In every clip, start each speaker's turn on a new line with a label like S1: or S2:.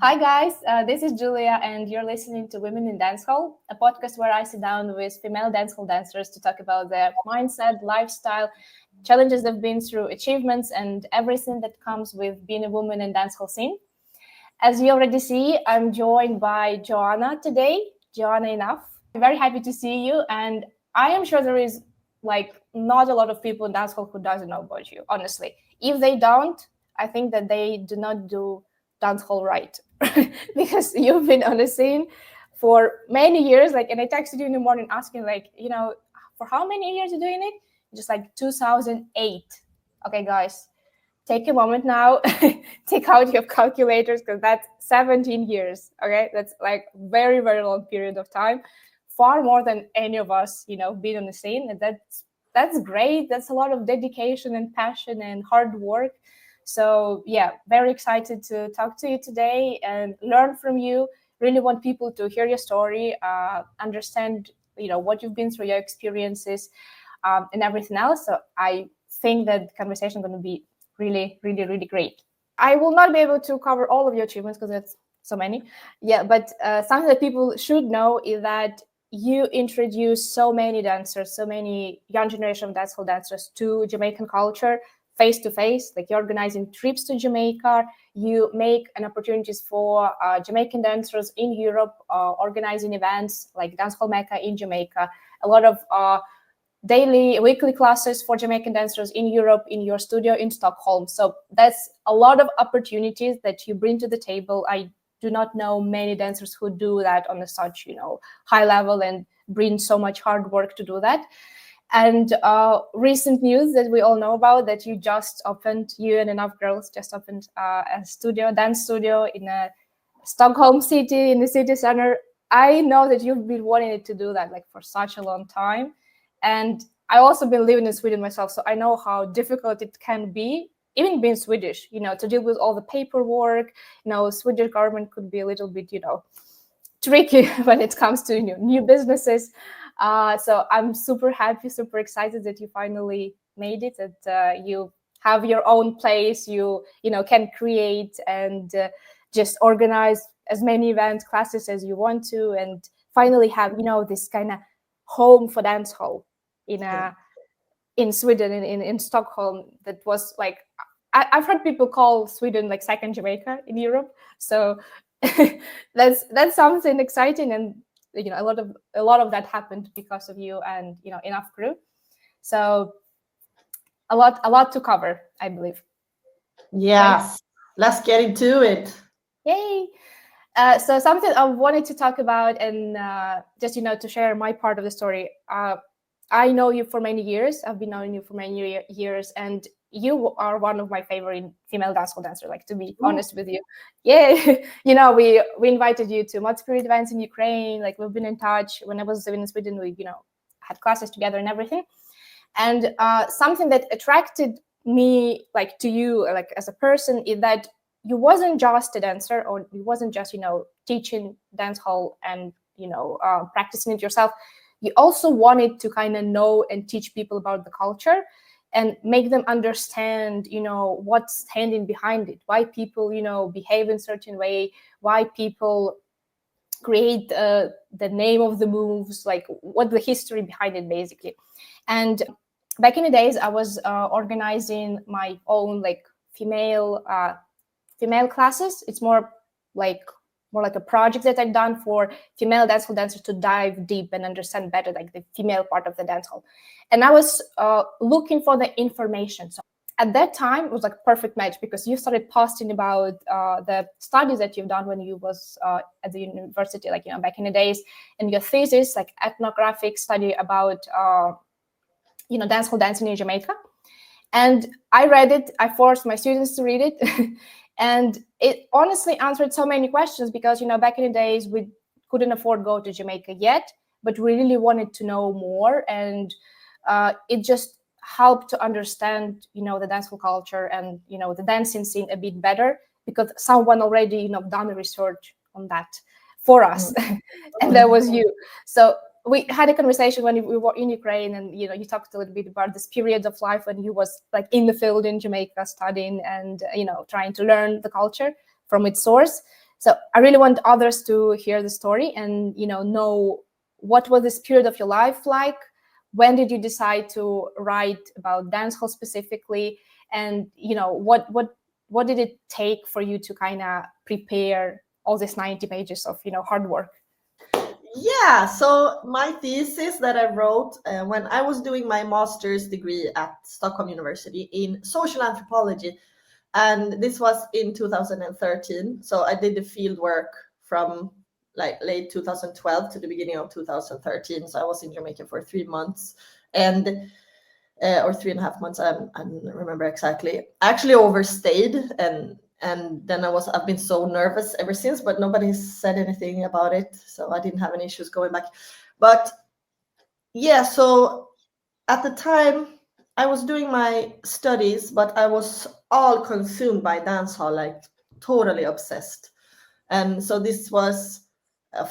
S1: Hi, guys. This is Julia, and you're listening to Women in Dancehall, a podcast where I sit down with female dancehall dancers to talk about their mindset, lifestyle, challenges they've been through, achievements, and everything that comes with being a woman in dancehall scene. As you already see, I'm joined by Johanna today. Johanna Enough. I'm very happy to see you, and I am sure there is not a lot of people in dancehall who doesn't know about you. Honestly, if they don't, I think that they do not do dancehall right. Because you've been on the scene for many years. And I texted you in the morning asking, for how many years you're doing it? Just like 2008. Okay, guys, take a moment now, take out your calculators, because that's 17 years. Okay, that's like very, very long period of time, far more than any of us, being on the scene. And that's great. That's a lot of dedication and passion and hard work. So yeah, very excited to talk to you today and learn from you. Really want people to hear your story, understand, what you've been through, your experiences, and everything else. So I think that the conversation is going to be really, really, really great. I will not be able to cover all of your achievements because that's so many. Yeah, but something that people should know is that you introduce so many dancers, so many young generation of dancehall dancers to Jamaican culture face to face. Like, you're organizing trips to Jamaica, you make an opportunities for Jamaican dancers in Europe, organizing events like Dancehall Mecca in Jamaica, a lot of daily, weekly classes for Jamaican dancers in Europe, in your studio in Stockholm. So that's a lot of opportunities that you bring to the table. I do not know many dancers who do that on a such, high level and bring so much hard work to do that. And recent news that we all know about, that you and Enough Girls just opened a dance studio in a Stockholm city, in the city center. I know that you've been wanting to do that for such a long time. And I also been living in Sweden myself, so I know how difficult it can be, even being Swedish, to deal with all the paperwork. Swedish government could be a little bit, tricky when it comes to new businesses. So I'm super happy, super excited that you finally made it, that you have your own place, you can create and just organize as many events, classes as you want to, and finally have, this kind of home for dancehall in Sweden, in Stockholm. That was I've heard people call Sweden second Jamaica in Europe. So that's something exciting, and a lot of that happened because of you and Enough crew. So a lot to cover, I believe.
S2: Yes, right? Let's get into it.
S1: Yay! So something I wanted to talk about, and just to share my part of the story. I know you for many years. I've been knowing you for many years, and you are one of my favorite female dancehall dancers. To be honest with you, yeah. We invited you to Mod Spirit events in Ukraine. We've been in touch. When I was living in Sweden, we had classes together and everything. And something that attracted me to you as a person is that you wasn't just a dancer, or you wasn't just teaching dancehall and practicing it yourself. You also wanted to kind of know and teach people about the culture and make them understand what's standing behind it, why people behave in a certain way, why people create the name of the moves, what the history behind it, basically. And back in the days, I was organizing my own female classes. It's more like a project that I've done for female dancehall dancers to dive deep and understand better the female part of the dancehall. And I was looking for the information. So at that time, it was perfect match, because you started posting about the studies that you've done when you was at the university, back in the days, and your thesis, ethnographic study about dancehall dancing in Jamaica. And I read it. I forced my students to read it. And it honestly answered so many questions, because, back in the days, we couldn't afford to go to Jamaica yet, but we really wanted to know more. And it just helped to understand, the dancehall culture and, the dancing scene a bit better, because someone already, done the research on that for us. And that was you. So we had a conversation when we were in Ukraine, and you talked a little bit about this period of life when you was in the field in Jamaica studying and trying to learn the culture from its source. So I really want others to hear the story and, know what was this period of your life like. When did you decide to write about dancehall specifically? And, what did it take for you to kind of prepare all these 90 pages of, hard work?
S2: Yeah, so my thesis that I wrote when I was doing my master's degree at Stockholm University in social anthropology, and this was in 2013. So I did the field work from like late 2012 to the beginning of 2013. So I was in Jamaica for 3 months, and or 3.5 months. I don't remember exactly. I actually overstayed, and then I've been so nervous ever since, but nobody said anything about it, so I didn't have any issues going back. But yeah, so at the time I was doing my studies, but I was all consumed by dancehall, like totally obsessed. And so this was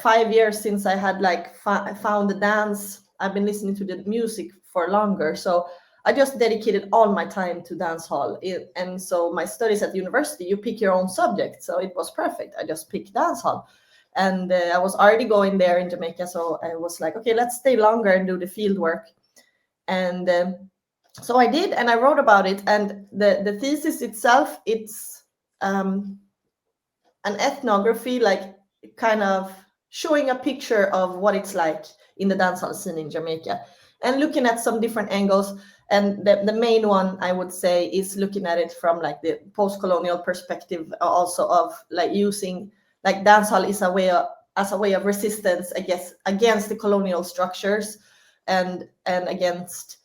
S2: 5 years since I had like found the dance. I've been listening to the music for longer, so I just dedicated all my time to dancehall. And so my studies at university, you pick your own subject, so it was perfect. I just picked dancehall, and I was already going there in Jamaica, so I was like, okay, let's stay longer and do the field work. And so I did, and I wrote about it. And the thesis itself, it's an ethnography, like kind of showing a picture of what it's like in the dancehall scene in Jamaica, and looking at some different angles. And the main one I would say is looking at it from like the post-colonial perspective, also of like using like dancehall is a way of, as a way of resistance, I guess, against the colonial structures, and against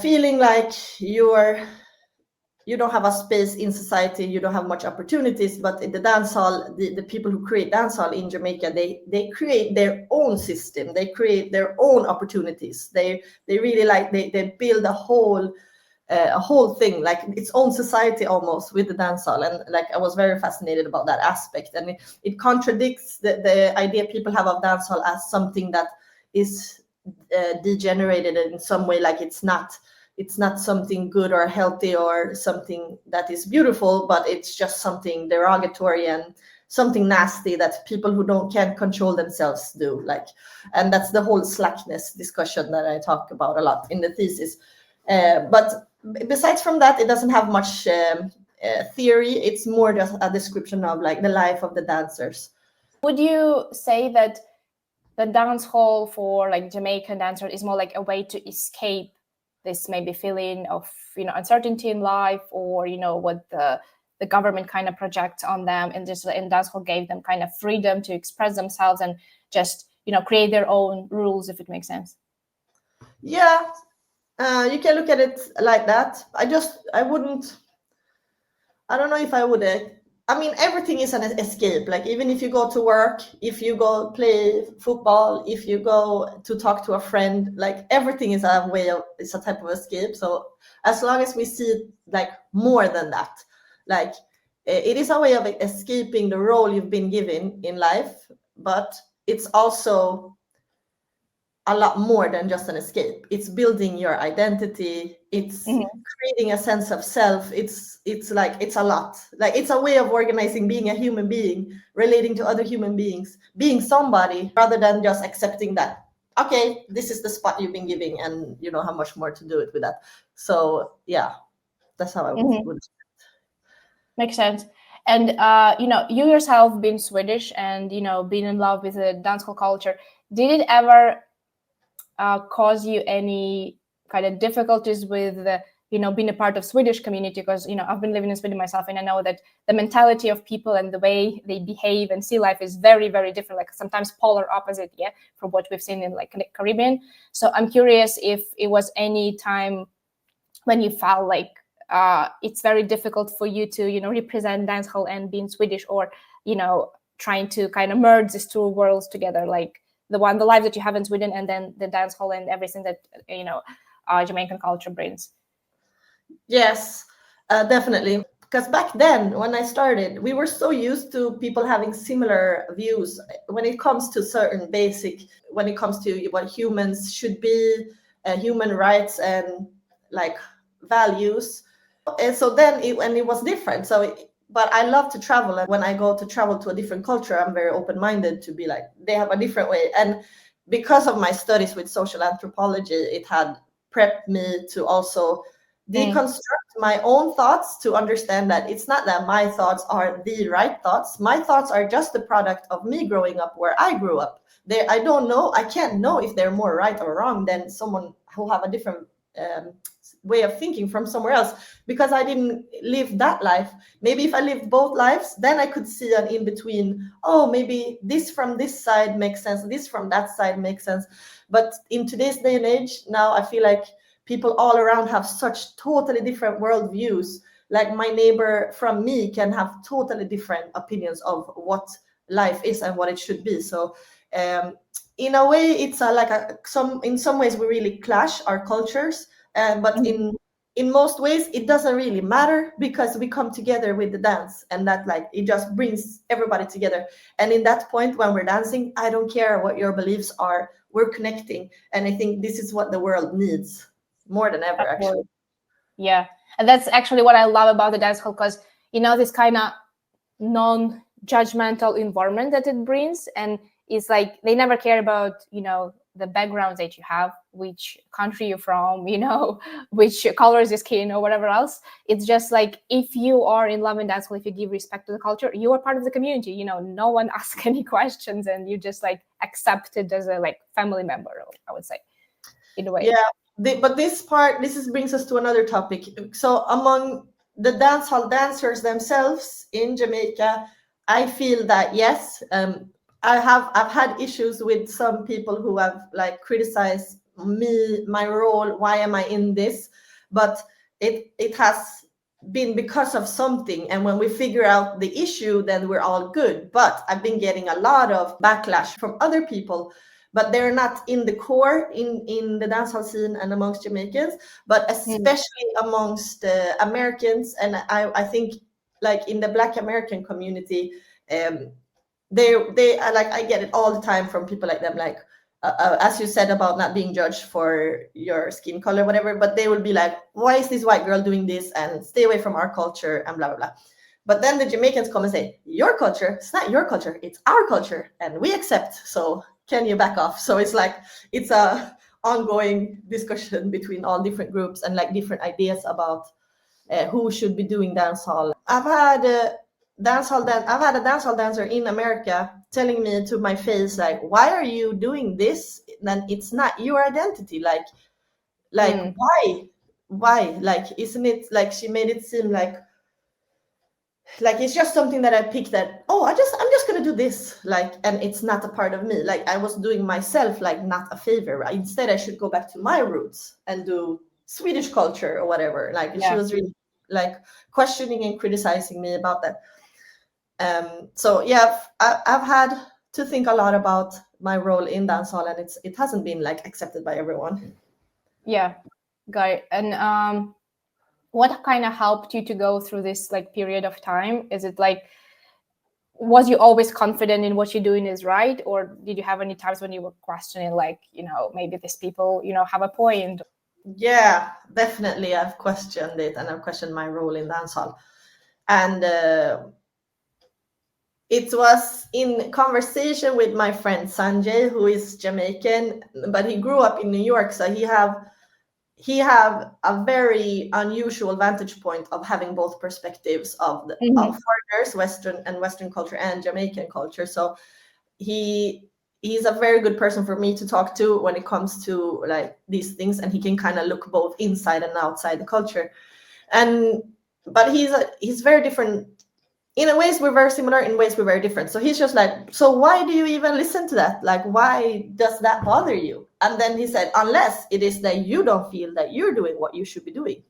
S2: feeling like you don't have a space in society, you don't have much opportunities. But in the dancehall, the people who create dancehall in Jamaica, they create their own system, they create their own opportunities. They really like they build a whole thing, like its own society almost, with the dancehall. And like I was very fascinated about that aspect, and it contradicts the idea people have of dancehall as something that is degenerated in some way, like it's not something good or healthy or something that is beautiful, but it's just something derogatory and something nasty that people who can't control themselves do. Like, and that's the whole slackness discussion that I talk about a lot in the thesis. But besides from that, it doesn't have much theory. It's more just a description of like the life of the dancers.
S1: Would you say that the dance hall for like Jamaican dancers is more like a way to escape this maybe feeling of uncertainty in life, or what the government kind of projects on them, and just in dancehall gave them kind of freedom to express themselves and just create their own rules, if it makes sense?
S2: Yeah, you can look at it like that. I don't know if I would. I mean, everything is an escape. Like, even if you go to work, if you go play football, if you go to talk to a friend, like everything is it's a type of escape. So as long as we see it like more than that, like it is a way of escaping the role you've been given in life, but it's also a lot more than just an escape. It's building your identity. It's creating a sense of self. It's like, it's a lot. Like, it's a way of organizing being a human being, relating to other human beings, being somebody, rather than just accepting that, okay, this is the spot you've been giving, and you don't have much more to do it with that. So yeah, that's how I would.
S1: Makes sense. And you yourself being Swedish and being in love with the dancehall culture, did it ever cause you any kind of difficulties with being a part of Swedish community? Because I've been living in Sweden myself, and I know that the mentality of people and the way they behave and see life is very, very different, like sometimes polar opposite, from what we've seen in like Caribbean. So I'm curious if it was any time when you felt like it's very difficult for you to represent dancehall and being Swedish, or trying to kind of merge these two worlds together, like the life that you have in Sweden, and then the dancehall and everything that Jamaican culture brings.
S2: Yes, definitely. Because back then, when I started, we were so used to people having similar views when it comes to certain basic, when it comes to what humans should be, human rights and like values. And so then when it was different. So but I love to travel, and when I go to travel to a different culture, I'm very open-minded to be like, they have a different way. And because of my studies with social anthropology, it had prepped me to also deconstruct my own thoughts, to understand that it's not that my thoughts are the right thoughts. My thoughts are just the product of me growing up where I grew up. I don't know, I can't know if they're more right or wrong than someone who have a different way of thinking from somewhere else, because I didn't live that life. Maybe if I lived both lives, then I could see an in between. Oh, maybe this from this side makes sense, this from that side makes sense. But in today's day and age, now I feel like people all around have such totally different worldviews. Like my neighbor from me can have totally different opinions of what life is and what it should be. So in a way, it's in some ways we really clash our cultures, but in most ways it doesn't really matter, because we come together with the dance, and that like it just brings everybody together. And in that point when we're dancing, I don't care what your beliefs are, we're connecting. And I think this is what the world needs more than ever, actually.
S1: Yeah, and that's actually what I love about the dancehall, because this kind of non-judgmental environment that it brings. And it's like they never care about the backgrounds that you have, which country you're from, which color is your skin or whatever else. It's just like, if you are in love and dancehall, if you give respect to the culture, you are part of the community. No one asks any questions, and you just like accepted as a like family member, I would say, in a way.
S2: Yeah, but this brings us to another topic. So among the dancehall dancers themselves in Jamaica, I feel that yes, I've had issues with some people who have like criticized me, my role, why am I in this? But it has been because of something, and when we figure out the issue, then we're all good. But I've been getting a lot of backlash from other people, but they're not in the core in the dancehall scene and amongst Jamaicans, but especially amongst Americans. And I think like in the Black American community, they like, I get it all the time from people like them, like as you said about not being judged for your skin color, whatever, but they will be like, why is this white girl doing this, and stay away from our culture, and blah blah blah. But then the Jamaicans come and say, your culture, it's not your culture, it's our culture, and we accept, so can you back off? So it's like, it's a ongoing discussion between all different groups and like different ideas about who should be doing dancehall. I've had a dancehall dancer in America telling me to my face, like, why are you doing this? Then it's not your identity. Like why? Like, isn't it like, she made it seem like it's just something that I picked, that, oh, I'm just gonna do this, like, and it's not a part of me. Like I was doing myself like not a favor, right? Instead I should go back to my roots and do Swedish culture or whatever. Like she was really like questioning and criticizing me about that. So yeah, I've had to think a lot about my role in dancehall, and it hasn't been like accepted by everyone.
S1: Yeah, got it. And what kind of helped you to go through this like period of time? Is it like, was you always confident in what you're doing is right, or did you have any times when you were questioning, like, maybe these people have a point?
S2: Yeah, definitely I've questioned it, and I've questioned my role in dancehall. And it was in conversation with my friend Sanjay, who is Jamaican, but he grew up in New York, so he have a very unusual vantage point of having both perspectives of foreigners, Western culture and Jamaican culture. So he's a very good person for me to talk to when it comes to like these things, and he can kind of look both inside and outside the culture. But he's very different. In ways we're very similar, in ways we're very different. So he's just like, so why do you even listen to that? Like, why does that bother you? And then he said, unless it is that you don't feel that you're doing what you should be doing.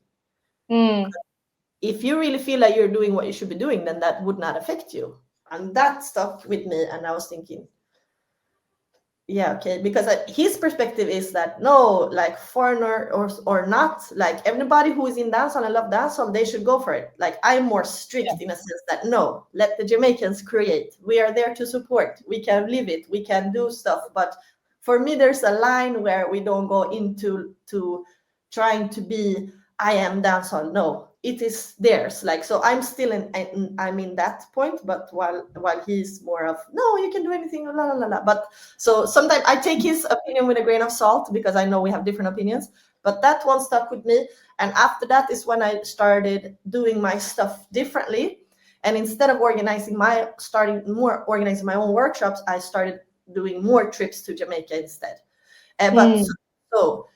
S2: If you really feel like you're doing what you should be doing, then that would not affect you. And that stuck with me. And I was thinking, yeah, okay, because his perspective is that no, like foreigner or not, like everybody who is in dancehall and love dancehall, they should go for it. Like I'm more strict in a sense that no, let the Jamaicans create. We are there to support. We can live it. We can do stuff. But for me, there's a line where we don't go into trying to be, I am dancehall. No, it is theirs. Like, so I'm still I'm in that point, but while he's more of, no, you can do anything, la la la la. But so sometimes I take his opinion with a grain of salt, because I know we have different opinions. But that one stuck with me. And after that is when I started doing my stuff differently. And instead of organizing my own workshops, I started doing more trips to Jamaica instead. But so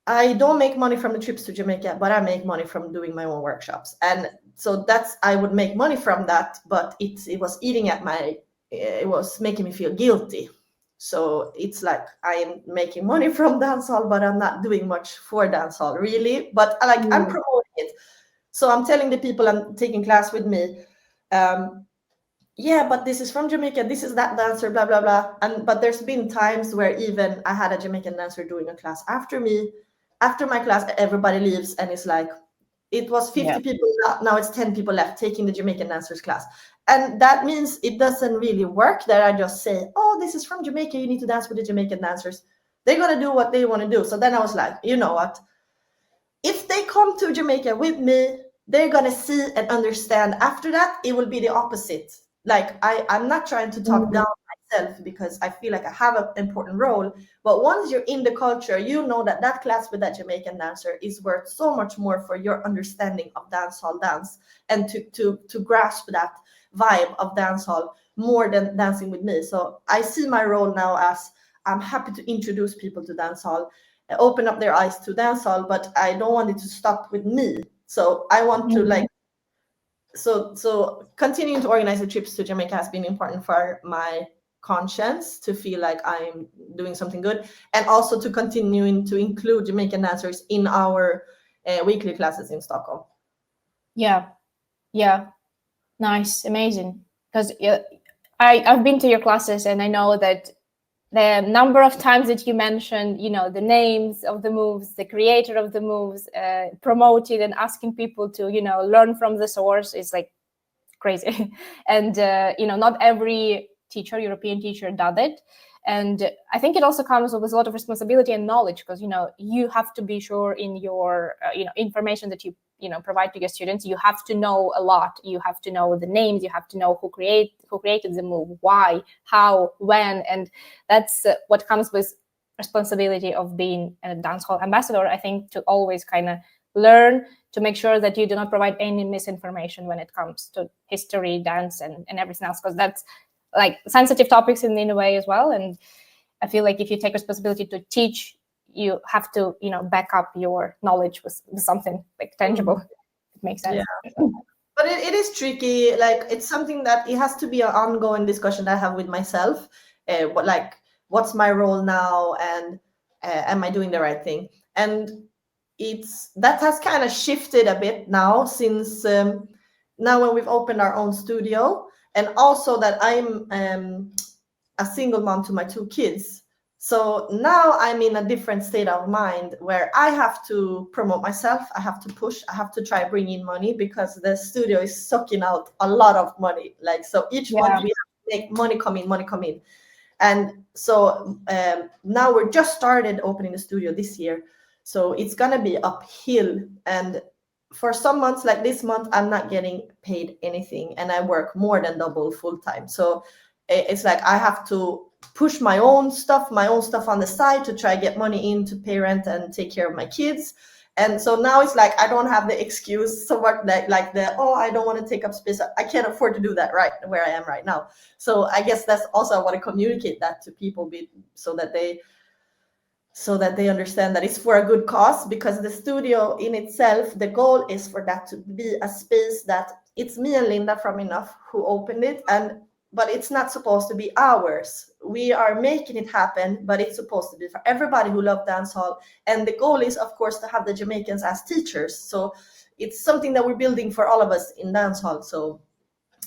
S2: I don't make money from the trips to Jamaica, but I make money from doing my own workshops. And so I would make money from that, but it was eating at it was making me feel guilty. So it's like I'm making money from dancehall, but I'm not doing much for dancehall really. But I'm promoting it. So I'm telling the people I'm taking class with me, yeah, but this is from Jamaica, this is that dancer, blah, blah, blah. But there's been times where even I had a Jamaican dancer doing a class after me. After my class, everybody leaves, and it's like, it was 50 people, now it's 10 people left taking the Jamaican dancers class. And that means it doesn't really work that I just say, oh, this is from Jamaica, you need to dance with the Jamaican dancers. They're going to do what they want to do. So then I was like, you know what? If they come to Jamaica with me, they're going to see and understand. After that, it will be the opposite. Like, I'm not trying to talk down myself, because I feel like I have an important role. But once you're in the culture, you know that class with that Jamaican dancer is worth so much more for your understanding of dancehall dance, and to grasp that vibe of dancehall more than dancing with me. So I see my role now as, I'm happy to introduce people to dancehall, open up their eyes to dancehall, but I don't want it to stop with me. So I want to like, so continuing to organize the trips to Jamaica has been important for my conscience, to feel like I'm doing something good, and also to continuing to include Jamaican dancers in our weekly classes in Stockholm.
S1: Yeah, nice, amazing. Because I've been to your classes, and I know that the number of times that you mentioned, the names of the moves, the creator of the moves, promoted and asking people to, learn from the source is like crazy. And, not every European teacher does it. And I think it also comes with a lot of responsibility and knowledge, because, you have to be sure in your, information that you provide to your students. You have to know a lot. You have to know the names. You have to know who created the move, why, how, when. And that's what comes with responsibility of being a dancehall ambassador, I think, to always kind of learn, to make sure that you do not provide any misinformation when it comes to history, dance, and everything else, because that's like sensitive topics in a way as well. And I feel like if you take responsibility to teach, you have to, back up your knowledge with something like tangible. It makes sense.
S2: Yeah. But it is tricky. Like, it's something that it has to be an ongoing discussion that I have with myself. What's my role now, and am I doing the right thing? And that has kind of shifted a bit now, since now when we've opened our own studio, and also that I'm a single mom to my 2 kids. So now I'm in a different state of mind, where I have to promote myself, I have to push, I have to try bring in money, because the studio is sucking out a lot of money. Like, so each month we have to make money come in. And so now we're just started opening the studio this year. So it's going to be uphill. And for some months, like this month, I'm not getting paid anything, and I work more than double full time. So it's like I have to push my own stuff on the side to try get money in to pay rent and take care of my kids. And so now it's like I don't have the excuse so much like I don't want to take up space. I can't afford to do that right where I am right now. So I guess that's also, I want to communicate that to people, so that they understand that it's for a good cause, because the studio in itself, the goal is for that to be a space that it's me and Linda from Enough who opened it, but it's not supposed to be ours. We are making it happen, but it's supposed to be for everybody who loves dancehall. And the goal is, of course, to have the Jamaicans as teachers. So it's something that we're building for all of us in dancehall. So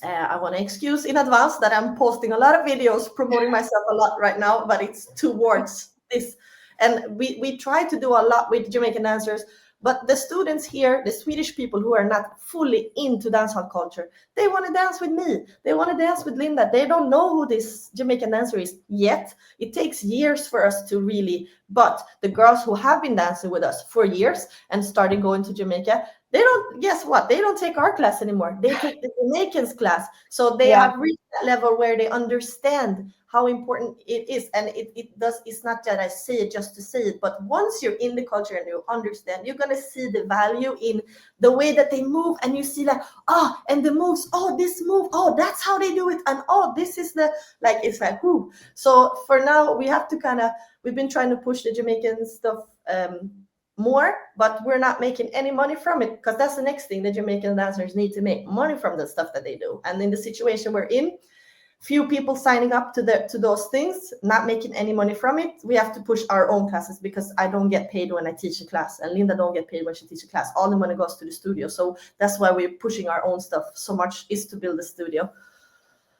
S2: I want to excuse in advance that I'm posting a lot of videos promoting myself a lot right now, but it's towards this. And we try to do a lot with Jamaican dancers, but the students here, the Swedish people who are not fully into dancehall culture, they want to dance with me. They want to dance with Linda. They don't know who this Jamaican dancer is yet. It takes years for us to really, but the girls who have been dancing with us for years and started going to Jamaica, they don't, guess what? They don't take our class anymore. They take the Jamaicans class. So they
S1: Yeah.
S2: have reached that level where they understand how important it is. And it's not that I say it just to say it, but once you're in the culture and you understand, you're gonna see the value in the way that they move, and you see like, and the moves, this move, that's how they do it, and this is the, like, it's like, whoo. So for now we have to we've been trying to push the Jamaican stuff more, but we're not making any money from it, because that's the next thing. The Jamaican dancers need to make money from the stuff that they do, and in the situation we're in, few people signing up to those things, not making any money from it. We have to push our own classes, because I don't get paid when I teach a class, and Linda don't get paid when she teaches a class. All the money goes to the studio. So that's why we're pushing our own stuff so much, is to build a studio.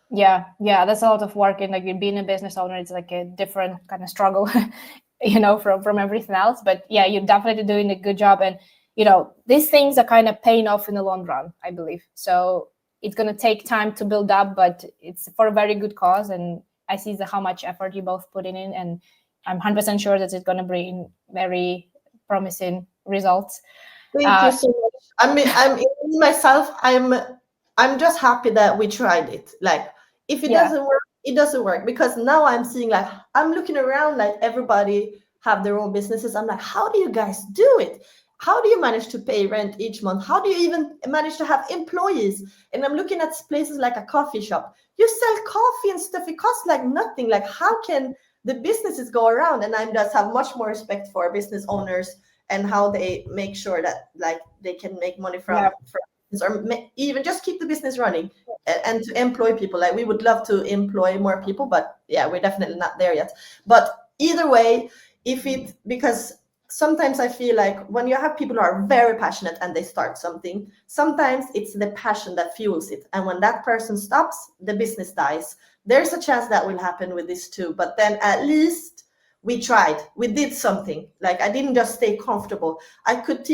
S1: Yeah, that's a lot of work, and like being a business owner, it's like a different kind of struggle, from everything else. But yeah, you're definitely doing a good job, and these things are kind of paying off in the long run, I believe. So it's going to take time to build up, but it's for a very good cause, and I see how much effort you both put in, and I'm 100% sure that it's going to bring very promising results.
S2: Thank you so much. I mean, I'm just happy that we tried it. Like, if it doesn't work, it doesn't work, because now I'm seeing, like, I'm looking around, like, everybody have their own businesses. I'm like, how do you guys do it? How do you manage to pay rent each month? How do you even manage to have employees? And I'm looking at places like a coffee shop. You sell coffee and stuff. It costs like nothing. Like, how can the businesses go around? And I just have much more respect for business owners and how they make sure that, like, they can make money from or even just keep the business running, and to employ people. Like, we would love to employ more people, but yeah, we're definitely not there yet. But either way, because sometimes I feel like when you have people who are very passionate and they start something, sometimes it's the passion that fuels it, and when that person stops, the business dies. There's a chance that will happen with this too, but then at least we tried, we did something. Like, I didn't just stay comfortable. I could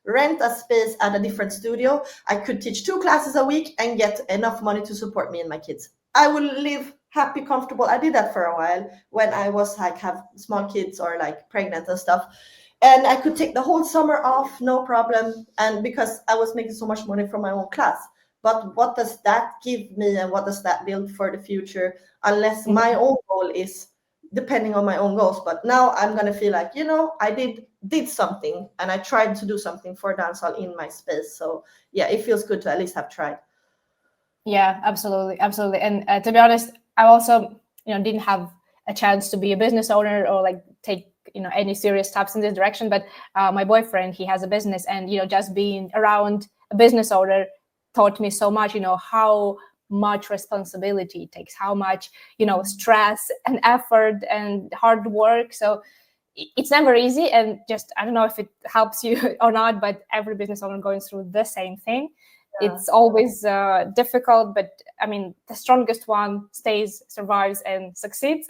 S2: rent a space at a different studio. I could teach 2 classes a week and get enough money to support me and my kids. I will live happy, comfortable. I did that for a while when I was like, have small kids or like pregnant and stuff. And I could take the whole summer off, no problem. And because I was making so much money from my own class. But what does that give me, and what does that build for the future, unless my own goal is depending on my own goals? But now I'm going to feel like, I did something, and I tried to do something for dancehall in my space. So yeah, it feels good to at least have tried.
S1: Yeah, absolutely. And to be honest, I also didn't have a chance to be a business owner or like take any serious steps in this direction. But my boyfriend, he has a business, and just being around a business owner taught me so much. How much responsibility it takes, how much stress and effort and hard work. So it's never easy, and just I don't know if it helps you or not, but every business owner going through the same thing. It's always difficult, but I mean, the strongest one stays, survives, and succeeds.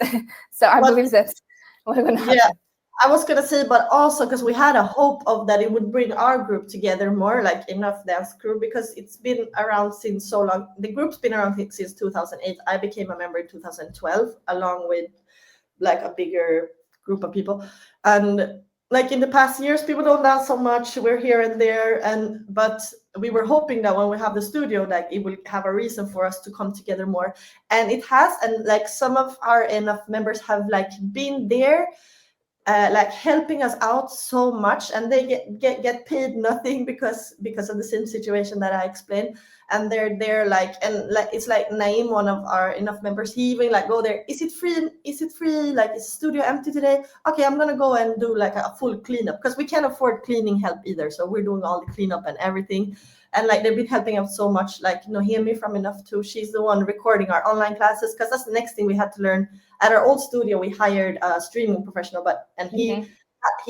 S1: So I believe that's what's going to happen.
S2: Yeah, I was going to say, but also because we had a hope of that it would bring our group together more, like Enough Dance Crew, because it's been around since so long. The group's been around since 2008. I became a member in 2012, along with like a bigger group of people. And like in the past years, people don't dance so much. We're here and there, but we were hoping that when we have the studio, like it will have a reason for us to come together more. And it has, and like some of our Enough members have like been there, like helping us out so much, and they get paid nothing because of the same situation that I explained. And they're like, and like it's like Naim, one of our Enough members, he even like go there, is it free, like, is the studio empty today? Okay, I'm gonna go and do like a full cleanup, because we can't afford cleaning help either, so we're doing all the cleanup and everything. And like they've been helping out so much. Like Nohemi from Enough too, she's the one recording our online classes, because that's the next thing we had to learn. At our old studio, we hired a streaming professional, and he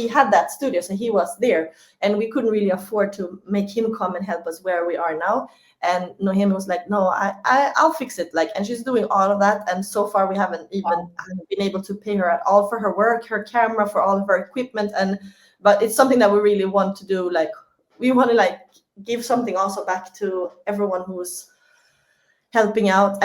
S2: had that studio, so he was there, and we couldn't really afford to make him come and help us where we are now. And Nohemi was like, no, I'll fix it. Like, and she's doing all of that. And so far we haven't even been able to pay her at all for her work, her camera, for all of her equipment. But it's something that we really want to do. Like, we want to like give something also back to everyone who's helping out.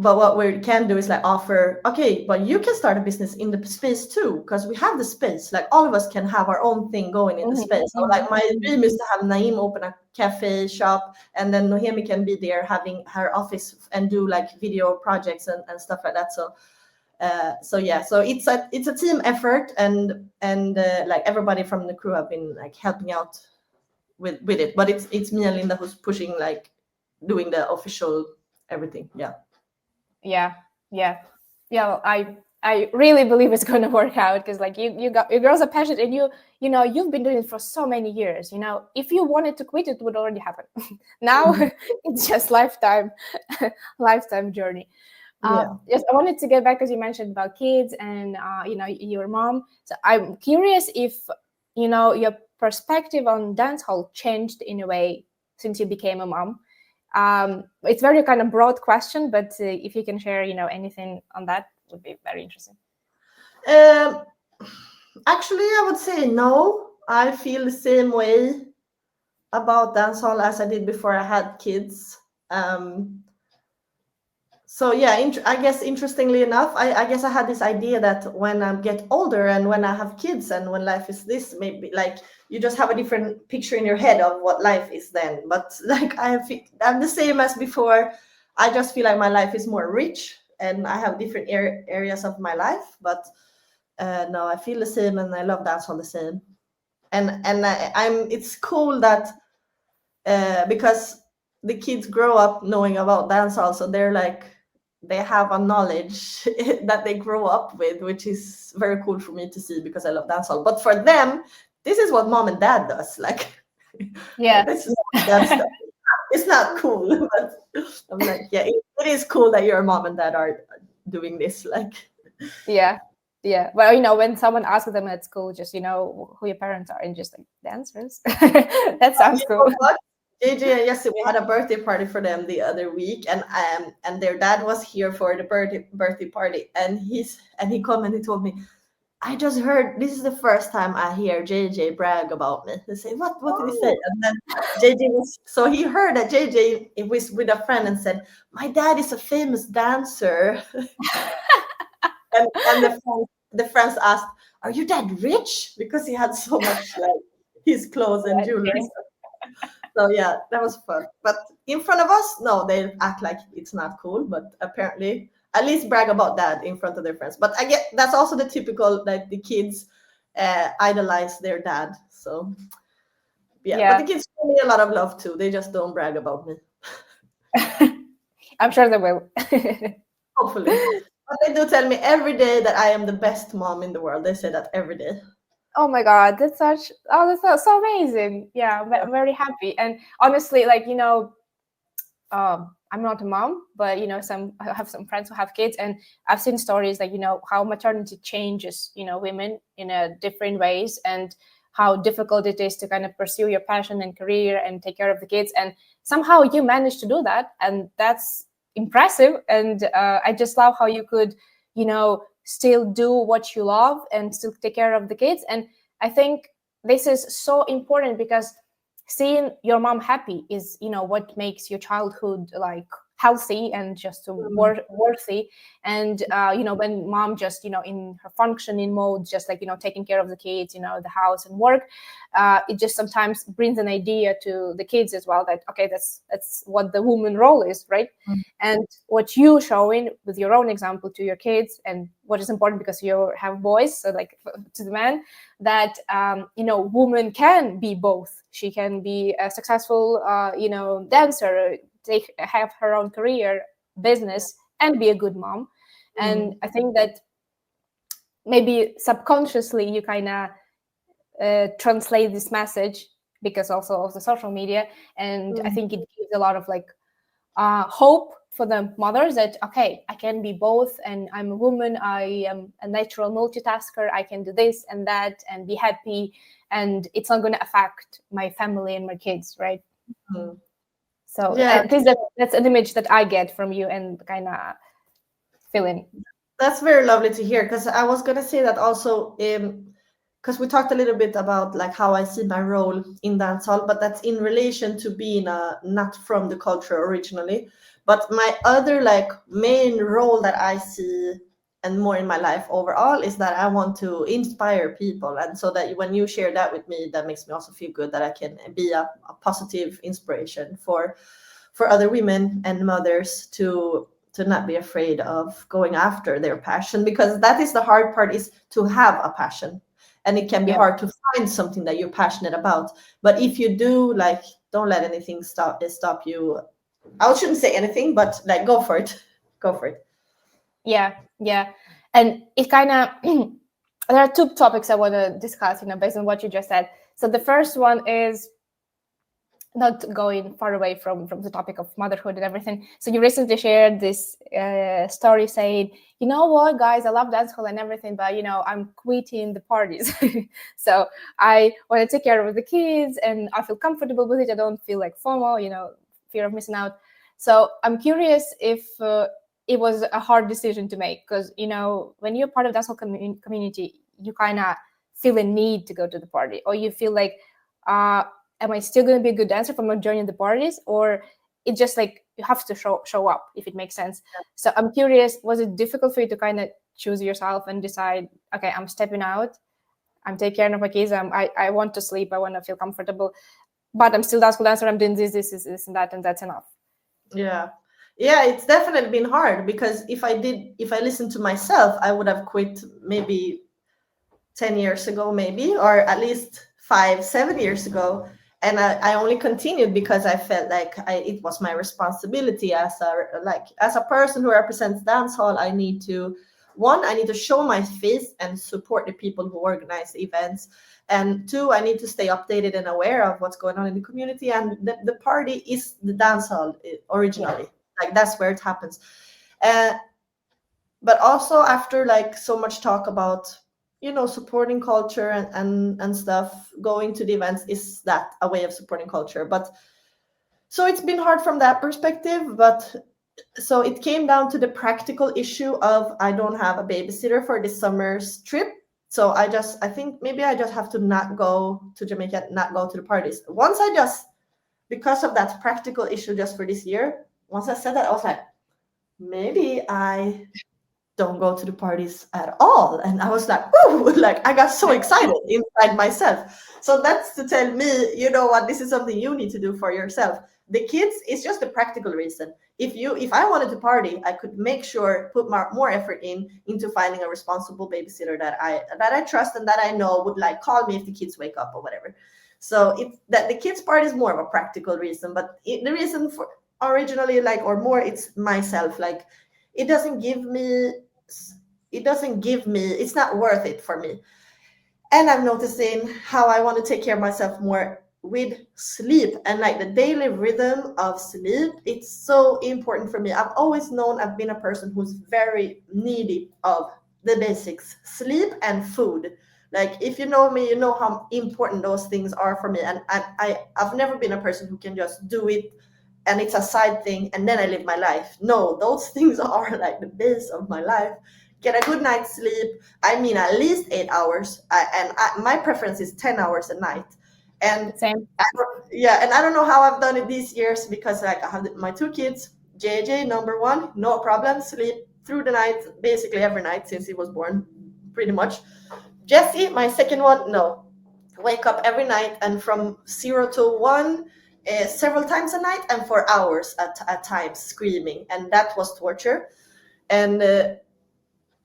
S2: but what we can do is like offer, okay, but you can start a business in the space too, because we have the space. Like all of us can have our own thing going in the space. So like my dream is to have Naim open a cafe shop, and then Nohemi can be there having her office and do like video projects and stuff like that. So yeah, so it's a team effort, and like everybody from the crew have been like helping out with it, but it's me and Linda who's pushing, like doing the official everything.
S1: Yeah. Well, I really believe it's going to work out, because like you got, your girls are passionate, and you've been doing it for so many years. If you wanted to quit, it would already happen. Now it's just lifetime journey. Yes, I wanted to get back, because you mentioned about kids and your mom. So I'm curious if your perspective on dancehall changed in a way since you became a mom. It's very kind of broad question, but if you can share anything on that, would be very interesting.
S2: Actually, I would say no. I feel the same way about dancehall as I did before I had kids. So yeah, I guess interestingly enough, I guess I had this idea that when I get older and when I have kids and when life is this, maybe like you just have a different picture in your head of what life is then. But like I'm the same as before. I just feel like my life is more rich and I have different areas of my life. But no, I feel the same, and I love dancehall the same. And it's cool that because the kids grow up knowing about dancehall, so they have a knowledge that they grow up with, which is very cool for me to see, because I love dancehall. But for them, this is what mom and dad does. Like,
S1: yeah,
S2: this is that stuff. It's not cool, but I'm like, yeah, it is cool that your mom and dad are doing this. Like,
S1: yeah. Well, when someone asks them at school, just who your parents are, and just like dancers. That sounds cool.
S2: JJ and Jesse, we had a birthday party for them the other week, and their dad was here for the birthday party, and he came and he told me, I just heard, this is the first time I hear JJ brag about me. They say, what did he say? And then so he heard that JJ was with a friend and said, my dad is a famous dancer. and the friends asked, are you dad rich? Because he had so much like his clothes and jewelry. So yeah, that was fun. But in front of us, no, they act like it's not cool. But apparently, at least brag about that in front of their friends. But I get that's also the typical, like the kids idolize their dad. So yeah, but the kids show me a lot of love too. They just don't brag about me.
S1: I'm sure they will.
S2: Hopefully. But they do tell me every day that I am the best mom in the world. They say that every day.
S1: Oh my God, that's so amazing. Yeah, I'm very happy. And honestly, like, I'm not a mom, but I have some friends who have kids, and I've seen stories like, how maternity changes, women in different ways, and how difficult it is to kind of pursue your passion and career and take care of the kids. And somehow you managed to do that. And that's impressive. And I just love how you could, still do what you love and still take care of the kids. And I think this is so important, because seeing your mom happy is what makes your childhood like healthy and just worthy. And when mom just in her functioning mode, just like taking care of the kids, the house and work, it just sometimes brings an idea to the kids as well, that okay, that's what the woman role is, right? And what you showing with your own example to your kids, and what is important because you have boys, so like to the man, that woman can be both. She can be a successful dancer, have her own career, business, and be a good mom. And I think that maybe subconsciously you kind of translate this message because also of the social media. And I think it gives a lot of like hope for the mothers that, okay, I can be both, and I'm a woman, I am a natural multitasker, I can do this and that and be happy, and it's not going to affect my family and my kids, right? So yeah, at least that's an image that I get from you, and kind of feeling.
S2: That's very lovely to hear, because I was going to say that also, because we talked a little bit about like how I see my role in dancehall, but that's in relation to being not from the culture originally. But my other like main role that I see and more in my life overall is that I want to inspire people, and so that when you share that with me, that makes me also feel good that I can be a positive inspiration for other women and mothers to not be afraid of going after their passion, because that is the hard part, is to have a passion, and it can be
S1: Yeah.
S2: hard to find something that you're passionate about. But if you do, like, don't let anything stop you. I shouldn't say anything, but like, go for it. Go for it.
S1: Yeah, yeah. And it kind of there are two topics I want to discuss, based on what you just said. So the first one is not going far away from the topic of motherhood and everything. So you recently shared this story saying, you know what, guys, I love dancehall and everything, but I'm quitting the parties. So I want to take care of the kids, and I feel comfortable with it. I don't feel like FOMO, fear of missing out. So I'm curious if it was a hard decision to make, because when you're part of dancehall community, you kind of feel a need to go to the party, or you feel like, am I still going to be a good dancer if I'm not joining the parties? Or it's just like you have to show up, if it makes sense. So I'm curious, was it difficult for you to kind of choose yourself and decide, okay, I'm stepping out, I'm taking care of my kids, I want to sleep, I want to feel comfortable, but I'm still dancehall dancer, I'm doing this, and that, and that's enough?
S2: Yeah. Yeah, it's definitely been hard, because if I listened to myself, I would have quit maybe 10 years ago, maybe, or at least 5-7 years ago. And I only continued because I felt like it was my responsibility as a person who represents dancehall. I need to show my face and support the people who organize events, and two, I need to stay updated and aware of what's going on in the community. And the party is the dancehall originally. Yeah. Like, that's where it happens. But also, after like so much talk about supporting culture and stuff, going to the events, is that a way of supporting culture? But so it's been hard from that perspective. But so it came down to the practical issue of, I don't have a babysitter for this summer's trip. So I think maybe I just have to not go to Jamaica, not go to the parties. Because of that practical issue, just for this year, once I said that, I was like, maybe I don't go to the parties at all. And I was like, ooh, like, I got so excited inside myself. So that's to tell me, you know what, this is something you need to do for yourself. The kids, it's just a practical reason. If I wanted to party, I could make sure, put more effort into finding a responsible babysitter that I trust and that I know would like call me if the kids wake up or whatever. So it's that the kids part is more of a practical reason, but the reason for originally, like, or more, it's myself. Like, it doesn't give me, it's not worth it for me. And I'm noticing how I want to take care of myself more with sleep, and like the daily rhythm of sleep. It's so important for me. I've always known I've been a person who's very needy of the basics, sleep and food. Like, if you know me, you know how important those things are for me. And I've never been a person who can just do it and it's a side thing and then I live my life. No, those things are like the base of my life. Get a good night's sleep. I mean, at least 8 hours. My preference is 10 hours a night. And
S1: Same.
S2: and I don't know how I've done it these years, because like I have my two kids. JJ, number one, no problem, sleep through the night, basically every night since he was born, pretty much. Jesse, my second one, no, wake up every night, and from 0 to 1, several times a night, and for hours at times, screaming, and that was torture. And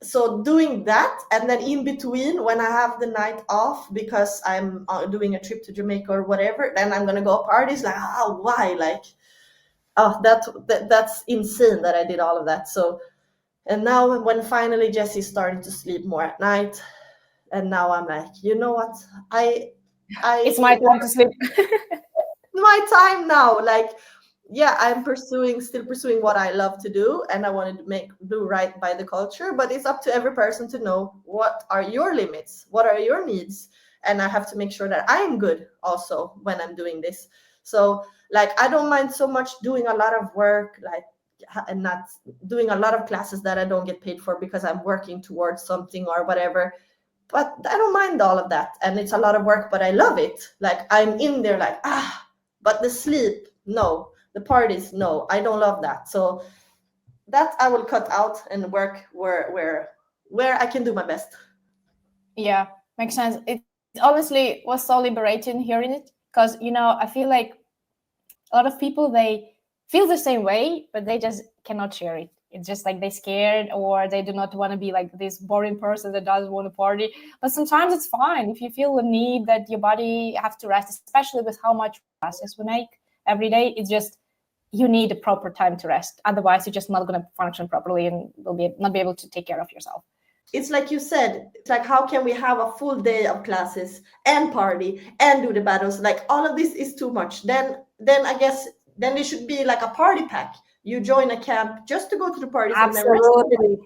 S2: so doing that, and then in between, when I have the night off because I'm doing a trip to Jamaica or whatever, then I'm gonna go parties. Like, why? Like, that's insane that I did all of that. So, and now when finally Jesse's starting to sleep more at night, and now I'm like, you know what,
S1: It's my time to sleep.
S2: my time now. Like, yeah, I'm still pursuing what I love to do, and I wanted to do right by the culture. But it's up to every person to know, what are your limits, what are your needs, and I have to make sure that I'm good also when I'm doing this. So, like, I don't mind so much doing a lot of work, like, and not doing a lot of classes that I don't get paid for because I'm working towards something or whatever. But I don't mind all of that, and it's a lot of work, but I love it. Like, I'm in there like, but the sleep, no. the parties, no, I don't love that. So that I will cut out and work where I can do my best.
S1: Yeah, makes sense. It honestly was so liberating hearing it, because I feel like a lot of people, they feel the same way, but they just cannot share it. It's just like they're scared, or they do not want to be like this boring person that doesn't want to party. But sometimes it's fine if you feel the need that your body have to rest, especially with how much classes we make every day. It's just, you need a proper time to rest. Otherwise, you're just not going to function properly and will not be able to take care of yourself.
S2: It's like you said, it's like, how can we have a full day of classes and party and do the battles? Like, all of this is too much. Then I guess then there should be like a party pack. You join a camp just to go to the parties,
S1: Absolutely.
S2: and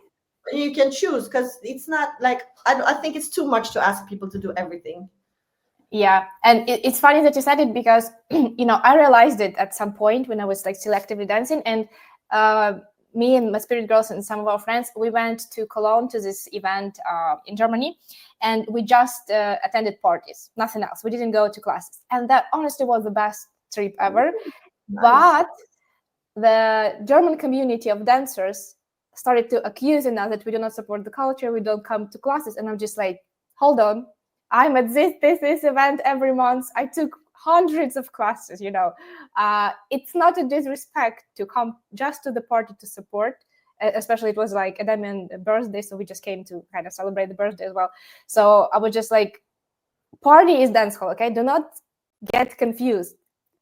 S2: then you can choose, because it's not like, I think it's too much to ask people to do everything.
S1: Yeah, and it's funny that you said it, because I realized it at some point when I was like selectively dancing, and me and my spirit girls and some of our friends, we went to Cologne to this event in Germany, and we just attended parties, nothing else. We didn't go to classes, and that honestly was the best trip ever.
S2: Nice.
S1: But the German community of dancers started to accusing us that we do not support the culture, we don't come to classes, and I'm just like, hold on, I'm at this event every month. I took hundreds of classes. It's not a disrespect to come just to the party to support. Especially it was like a Damian's birthday, so we just came to kind of celebrate the birthday as well. So I was just like, party is dancehall, okay? Do not get confused.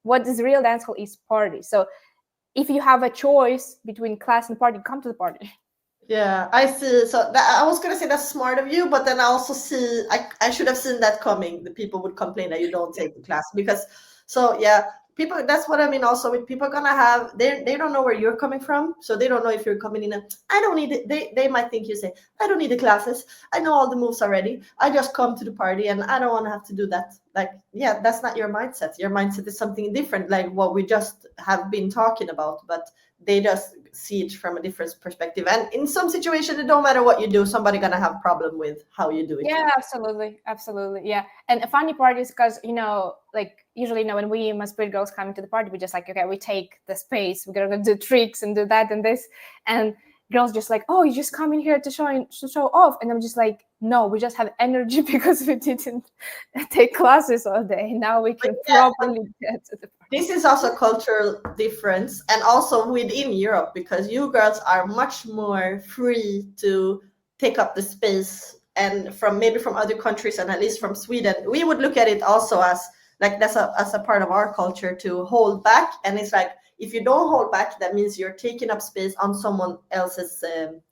S1: What is real dancehall is party. So if you have a choice between class and party, come to the party.
S2: Yeah, I see. So I was gonna say that's smart of you, but then I also see I should have seen that coming. The people would complain that you don't take the class, because so yeah, people. That's what I mean. Also, with people gonna have they don't know where you're coming from, so they don't know if you're coming in. I don't need it. They might think you say, I don't need the classes. I know all the moves already. I just come to the party, and I don't want to have to do that. Like, yeah, that's not your mindset. Your mindset is something different, like what we just have been talking about, but they just see it from a different perspective. And in some situations, it don't matter what you do, somebody gonna have problem with how you do it.
S1: Yeah, absolutely, yeah. And a funny part is because like usually when we my spirit girls come into the party, we just like, okay, we take the space, we're gonna do tricks and do that and this, and girls just like, oh, you just come in here to show off, and I'm just like, no, we just have energy because we didn't take classes all day. Now we can properly get to the party.
S2: This is also a cultural difference, and also within Europe, because you girls are much more free to take up the space, and from other countries, and at least from Sweden, we would look at it also as like that's as a part of our culture to hold back. And it's like, if you don't hold back, that means you're taking up space on someone else's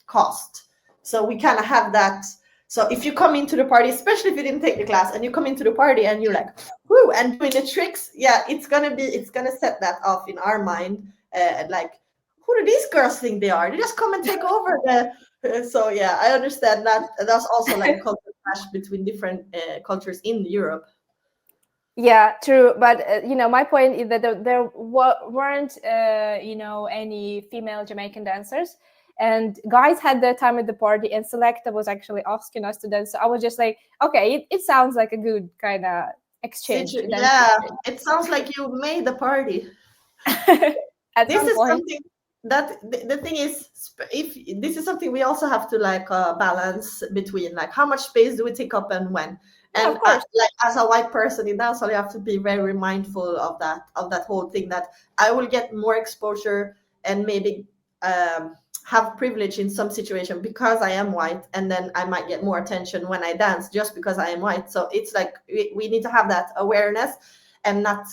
S2: cost. So we kind of have that. So if you come into the party, especially if you didn't take the class, and you come into the party and you're like, whoo, and doing the tricks, yeah, it's gonna set that off in our mind. Like, who do these girls think they are? They just come and take over the. So yeah, I understand that. That's also like a cultural clash between different cultures in Europe.
S1: Yeah, true. But my point is that there weren't any female Jamaican dancers, and guys had their time at the party, and Selecta was actually asking us to dance. So I was just like, okay, it sounds like a good kind of exchange.
S2: Yeah, it sounds like you made the party. This is something that the thing is, if this is something we also have to like balance between like how much space do we take up and when.
S1: Yeah,
S2: and like as a white person in dancehall, you have to be very mindful of that whole thing, that I will get more exposure and maybe have privilege in some situation because I am white, and then I might get more attention when I dance just because I am white. So it's like we need to have that awareness and not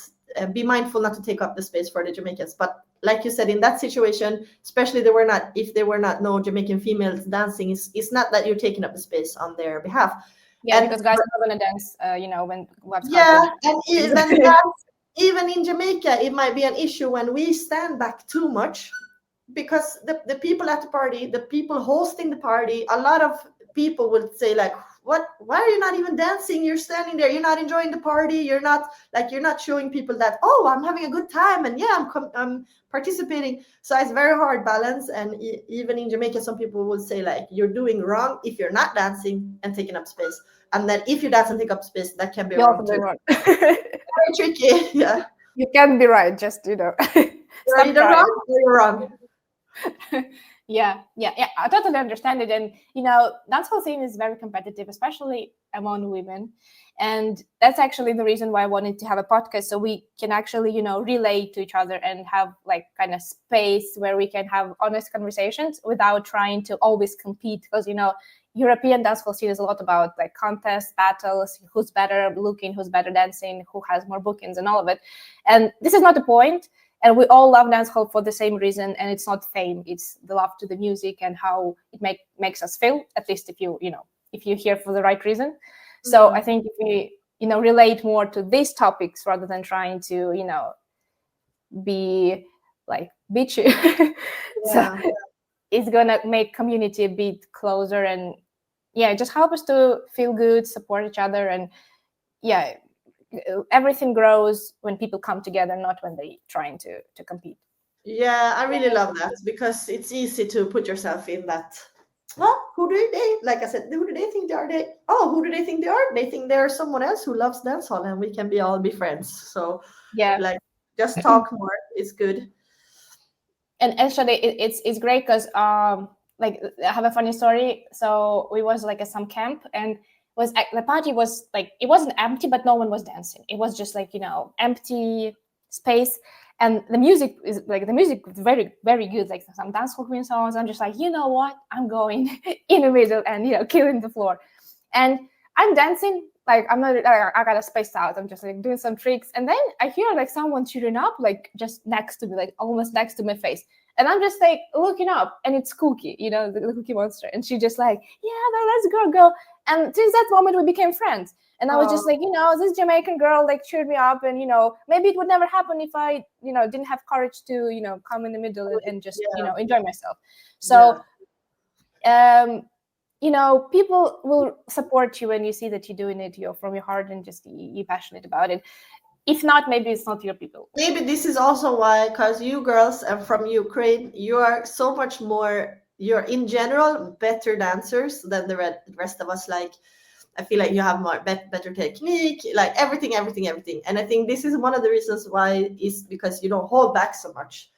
S2: be mindful not to take up the space for the Jamaicans. But like you said, in that situation, especially if there were not no Jamaican females dancing, it's not that you're taking up the space on their behalf.
S1: Yeah, because guys are not gonna dance, when what's
S2: and even in Jamaica, it might be an issue when we stand back too much, because the people at the party, the people hosting the party, a lot of people would say like, what, why are you not even dancing? You're standing there, you're not enjoying the party, you're not showing people that, oh, I'm having a good time, and yeah, I'm participating. So it's very hard balance. And even in Jamaica, some people would say like, you're doing wrong if you're not dancing and taking up space, and then if you dance and take up space, that can be wrong too. Very tricky. Yeah,
S1: you can be right, just
S2: You're
S1: Stop
S2: either
S1: crying.
S2: wrong or you're wrong.
S1: Yeah, I totally understand it. And dancehall scene is very competitive, especially among women. And that's actually the reason why I wanted to have a podcast, so we can actually relate to each other and have like kind of space where we can have honest conversations without trying to always compete. Because European dancehall scene is a lot about like contests, battles, who's better looking, who's better dancing, who has more bookings, and all of it. And this is not the point. And we all love dancehall for the same reason, and it's not fame; it's the love to the music and how it makes us feel. At least if you're here for the right reason. So I think if we relate more to these topics rather than trying to be like bitchy, so it's gonna make community a bit closer, and just help us to feel good, support each other, and everything grows when people come together, not when they trying to compete.
S2: Yeah, I really love that because it's easy to put yourself in that. Well, who do they, like I said, who do they think they are? Who do they think they are? They think they are someone else who loves dancehall, and we can all be friends. So like, just talk more. It's good.
S1: And actually it's great because like I have a funny story. So we was like at some camp, and the party was like, it wasn't empty, but no one was dancing. It was just like empty space, and the music was very, very good, like some dancehall queen songs. I'm just like, you know what, I'm going in the middle and killing the floor, and I'm dancing like I'm not. I got a spaced out. I'm just like doing some tricks, and then I hear like someone shooting up, like just next to me, like almost next to my face, and I'm just like looking up, and it's Cookie, the Cookie Monster, and she just like, yeah, no, let's go. And since that moment, we became friends. And I was just like, this Jamaican girl like cheered me up, and maybe it would never happen if I didn't have courage to come in the middle and just enjoy myself. So people will support you when you see that you're doing it from your heart and just you're passionate about it. If not, maybe it's not your people.
S2: Maybe this is also why, because you girls are from Ukraine, you are so much more, you're in general better dancers than the rest of us. Like, I feel like you have more better technique, like everything. And I think this is one of the reasons why, is because you don't hold back so much.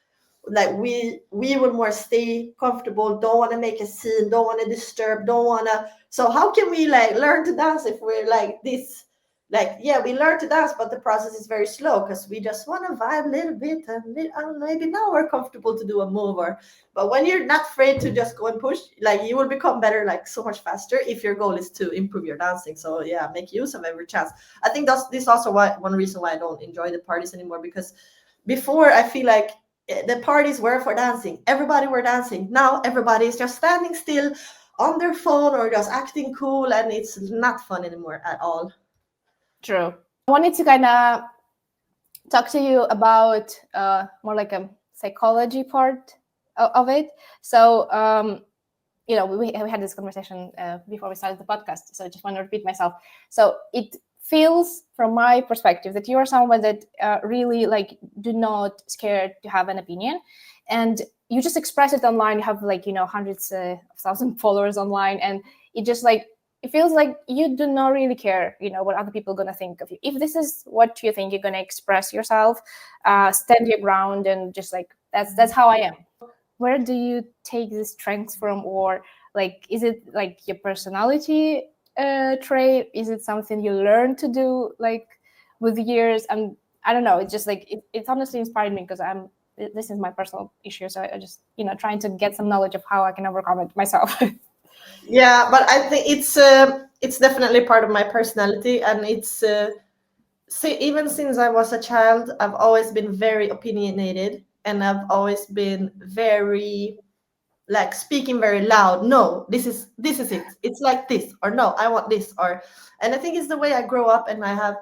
S2: Like we will more stay comfortable, don't want to make a scene, don't want to disturb, don't want to. So how can we like learn to dance if we're like this? Like, yeah, we learn to dance, but the process is very slow because we just want to vibe a little bit, and maybe now we're comfortable to do a move. But when you're not afraid to just go and push, like you will become better like so much faster if your goal is to improve your dancing. So yeah, make use of every chance. I think this also one reason why I don't enjoy the parties anymore, because before I feel like the parties were for dancing. Everybody were dancing. Now everybody is just standing still on their phone or just acting cool, and it's not fun anymore at all.
S1: True. I wanted to kind of talk to you about more like a psychology part of it. So, we had this conversation before we started the podcast, so I just want to repeat myself. So it feels, from my perspective, that you are someone that really like do not scared to have an opinion, and you just express it online. You have like hundreds of thousand followers online, and it feels like you do not really care what other people are going to think of you. If this is what you think, you're going to express yourself, stand your ground, and just like that's how I am. Where do you take this strength from? Or like, is it like your personality trait? Is it something you learn to do like with years? And I don't know, it's just like it's honestly inspired me, because this is my personal issue, so I just trying to get some knowledge of how I can overcome it myself.
S2: Yeah, but I think it's definitely part of my personality, and it's even since I was a child, I've always been very opinionated, and I've always been very like speaking very loud. No, this is it. It's like this, or no, I want this, or. And I think it's the way I grow up, and I have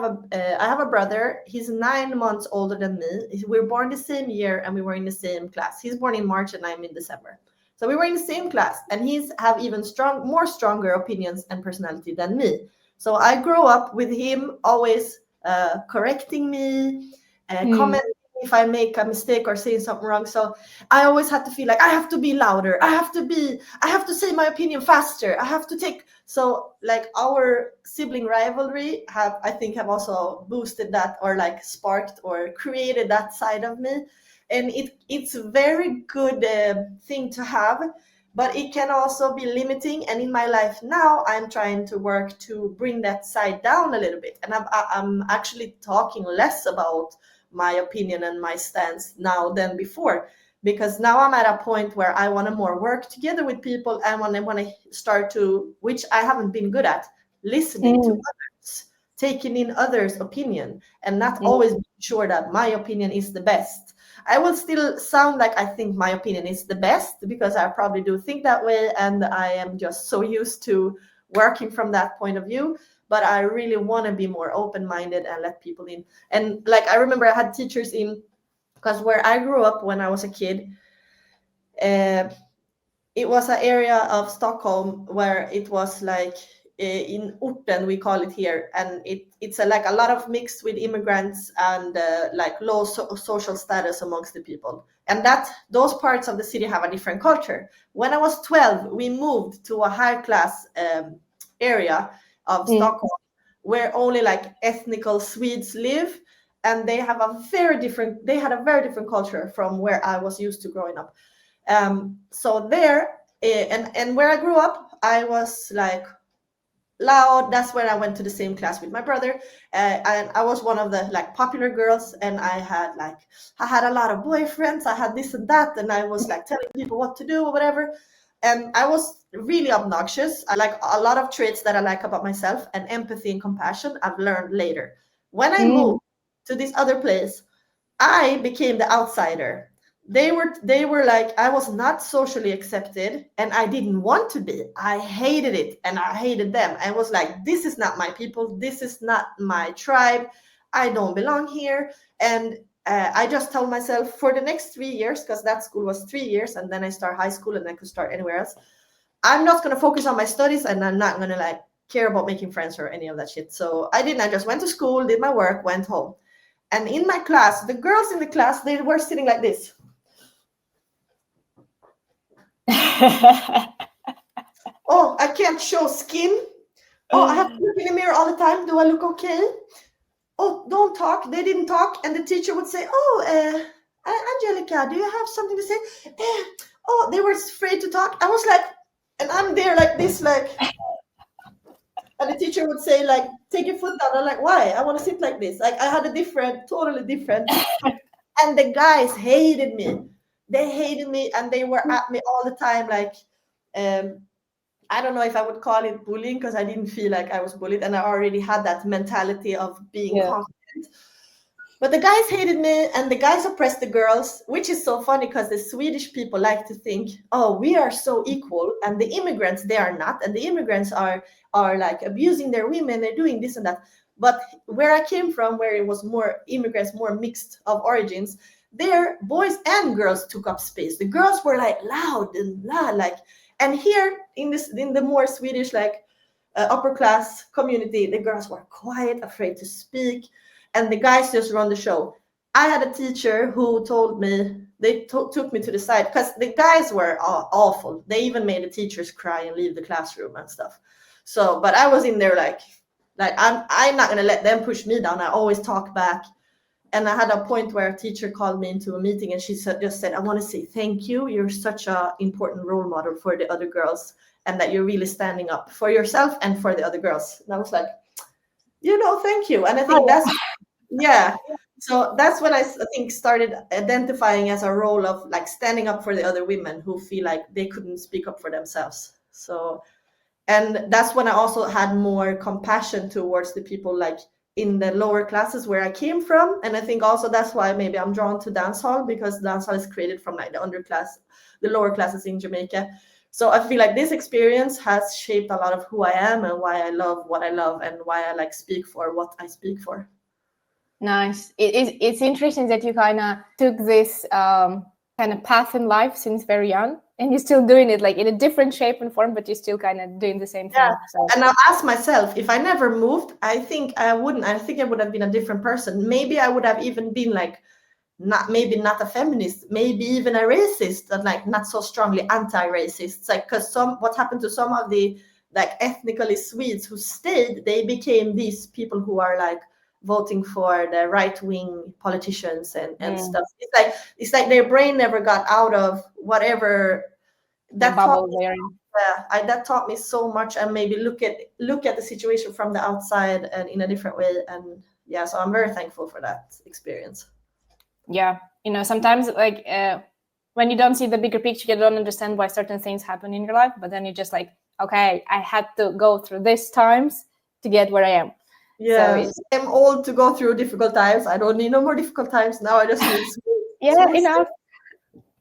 S2: a brother. He's 9 months older than me. We were born the same year, and we were in the same class. He's born in March, and I'm in December. So we were in the same class, and he's have even more stronger opinions and personality than me. So I grew up with him always correcting me, commenting if I make a mistake or saying something wrong. So I always had to feel like I have to be louder. I have to say my opinion faster. I have to take. So like our sibling rivalry I think have also boosted that, or like sparked or created that side of me. and it's a very good thing to have, but it can also be limiting. And in my life now, I'm trying to work to bring that side down a little bit, and I'm actually talking less about my opinion and my stance now than before, because now I'm at a point where I want to more work together with people, and when I want to start to, which I haven't been good at, listening to others, taking in others' opinion, and not always being sure that my opinion is the best. I will still sound like I think my opinion is the best, because I probably do think that way, and I am just so used to working from that point of view. But I really want to be more open-minded and let people in. And like, I remember I had teachers in, because where I grew up when I was a kid, it was an area of Stockholm where it was like in Orten, we call it here, and it's like a lot of mixed with immigrants and like low social status amongst the people, and that those parts of the city have a different culture. When I was 12, we moved to a high class area of Stockholm where only like ethnical Swedes live, and they had a very different culture from where I was used to growing up. So there, and where I grew up, I was like loud. That's where I went to the same class with my brother, and I was one of the like popular girls, and I had a lot of boyfriends. I had this and that, and I was like telling people what to do or whatever. And I was really obnoxious. I like a lot of traits that I like about myself, and empathy and compassion I've learned later. When I moved to this other place, I became the outsider. They were like, I was not socially accepted, and I didn't want to be. I hated it, and I hated them. I was like, this is not my people. This is not my tribe. I don't belong here. And I just told myself for the next 3 years, because that school was 3 years, and then I start high school and I could start anywhere else. I'm not going to focus on my studies, and I'm not going to like care about making friends or any of that shit. So I didn't. I just went to school, did my work, went home. And in my class, the girls in the class, they were sitting like this. Oh, I can't show skin. Oh, I have to look in the mirror all the time. Do I look okay? Oh, don't talk. They didn't talk. And the teacher would say, oh, Angelica, do you have something to say? Oh, they were afraid to talk. I was like, and I'm there like this, like, and the teacher would say, like, take your foot down. I'm like, why? I want to sit like this. Like, I had totally different. And the guys hated me. They hated me, and they were at me all the time. Like, I don't know if I would call it bullying, because I didn't feel like I was bullied, and I already had that mentality of being confident. But the guys hated me, and the guys oppressed the girls, which is so funny, because the Swedish people like to think, oh, we are so equal, and the immigrants, they are not, and the immigrants are like abusing their women, they're doing this and that. But where I came from, where it was more immigrants, more mixed of origins, there boys and girls took up space. The girls were like loud and loud, like, and here in the more Swedish like upper class community, the girls were quiet, afraid to speak, and the guys just run the show. I had a teacher who told me, they took me to the side, because the guys were awful. They even made the teachers cry and leave the classroom and stuff. So, but I was in there like I'm not gonna let them push me down. I always talk back. And I had a point where a teacher called me into a meeting, and she just said, I want to say thank you. You're such an important role model for the other girls, and that you're really standing up for yourself and for the other girls. And I was like, thank you. And I think so that's when I think started identifying as a role of like standing up for the other women who feel like they couldn't speak up for themselves. So, and that's when I also had more compassion towards the people like in the lower classes where I came from. And I think also that's why maybe I'm drawn to dancehall, because dancehall is created from like the lower classes in Jamaica. So I feel like this experience has shaped a lot of who I am and why I love what I love and why I like speak for what I speak for.
S1: Nice. It's interesting that you kind of took this kind of path in life since very young, and you're still doing it like in a different shape and form, but you're still kind of doing the same thing.
S2: Yeah. So. And I asked myself, if I never moved, I think I wouldn't. I think I would have been a different person. Maybe I would have even been like, not a feminist, maybe even a racist, but like not so strongly anti-racist. Like, because what happened to some of the like ethnically Swedes who stayed, they became these people who are like voting for the right-wing politicians and stuff. It's like their brain never got out of whatever
S1: The
S2: that taught
S1: bubble
S2: me.
S1: they're in.
S2: That taught me so much, and maybe look at the situation from the outside and in a different way. And yeah, so I'm very thankful for that experience.
S1: Yeah, sometimes like when you don't see the bigger picture, you don't understand why certain things happen in your life, but then you're just like, okay, I had to go through these times to get where I am.
S2: Yeah, so I'm old to go through difficult times. I don't need no more difficult times now. I just need
S1: smooth enough.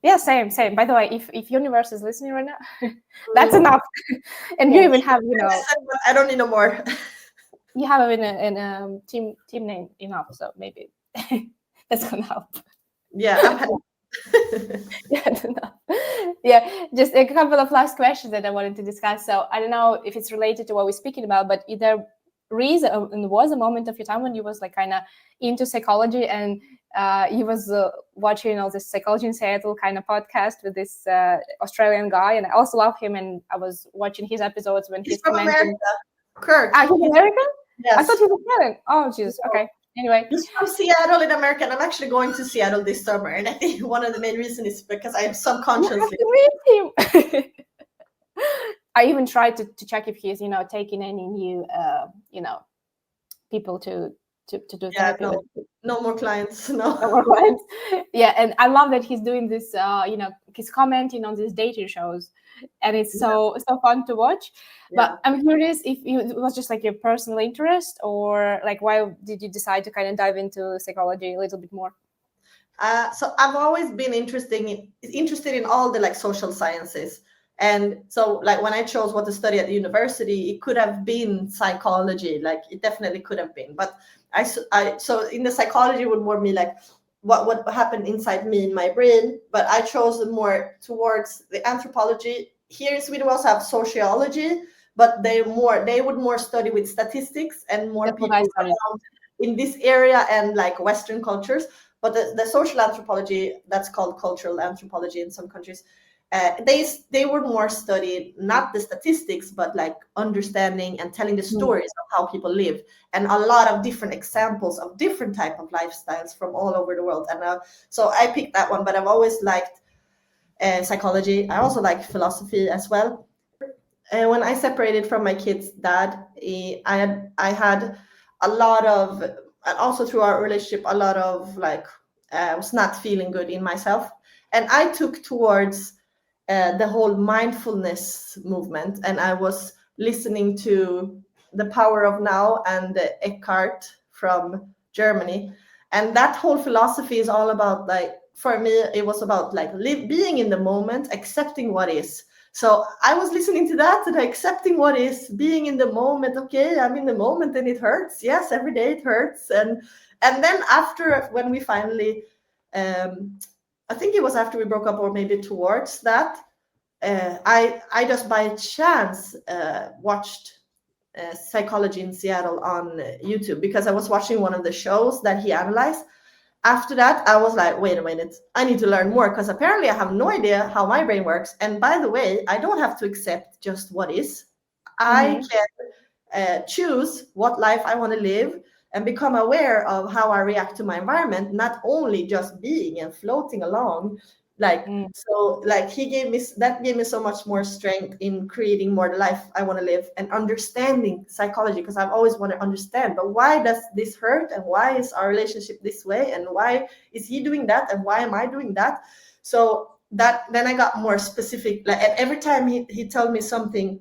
S1: Yeah, same. By the way, if universe is listening right now, that's enough. And you even have,
S2: I don't need no more.
S1: You have in team name enough, so maybe that's gonna help.
S2: Yeah, I'm
S1: yeah, just a couple of last questions that I wanted to discuss. So I don't know if it's related to what we're speaking about, but there was a moment of your time when you was like kind of into psychology, and you was watching all this Psychology in Seattle kind of podcast with this Australian guy, and I also love him, and I was watching his episodes when he's
S2: from
S1: commenting.
S2: America. Kirk.
S1: He's American?
S2: Yes.
S1: I thought he was Australian. Oh, Jesus. Okay. Anyway,
S2: he's from Seattle in America, and I'm actually going to Seattle this summer. And I think one of the main reasons is because I subconsciously
S1: you have to meet him. I even tried to check if he's, taking any new, people to do therapy.
S2: No more clients. No
S1: more clients. Yeah, and I love that he's doing this. He's commenting on these dating shows, and it's so fun to watch. But I'm curious if it was just like your personal interest, or like why did you decide to kind of dive into psychology a little bit more?
S2: So I've always been interested in all the like social sciences. And so like when I chose what to study at the university, it could have been psychology, like it definitely could have been. But so in the psychology would more be like what happened inside me in my brain. But I chose more towards the anthropology. Here in Sweden we also have sociology, but they would more study with statistics and more people in this area and like Western cultures. But the social anthropology, that's called cultural anthropology in some countries, they were more studied, not the statistics, but like understanding and telling the stories of how people live, and a lot of different examples of different type of lifestyles from all over the world. And so I picked that one, but I've always liked psychology. I also like philosophy as well. When I separated from my kid's dad, I had a lot of, and also through our relationship, a lot of like, I was not feeling good in myself. And I took towards the whole mindfulness movement, and I was listening to The Power of Now and Eckhart from Germany. And that whole philosophy is all about, like, for me, it was about like being in the moment, accepting what is. So I was listening to that and accepting what is, being in the moment. Okay, I'm in the moment and it hurts. Yes, every day it hurts. And then after, when we finally, I think it was after we broke up, or maybe towards that, I just by chance watched Psychology in Seattle on YouTube, because I was watching one of the shows that he analyzed. After that, I was like, wait a minute, I need to learn more, because apparently I have no idea how my brain works. And by the way, I don't have to accept just what is. I can choose what life I want to live and become aware of how I react to my environment, not only just being and floating along. So like gave me so much more strength in creating more the life I want to live, and understanding psychology, because I've always wanted to understand, but why does this hurt, and why is our relationship this way, and why is he doing that, and why am I doing that? So that then I got more specific, like, and every time he told me something,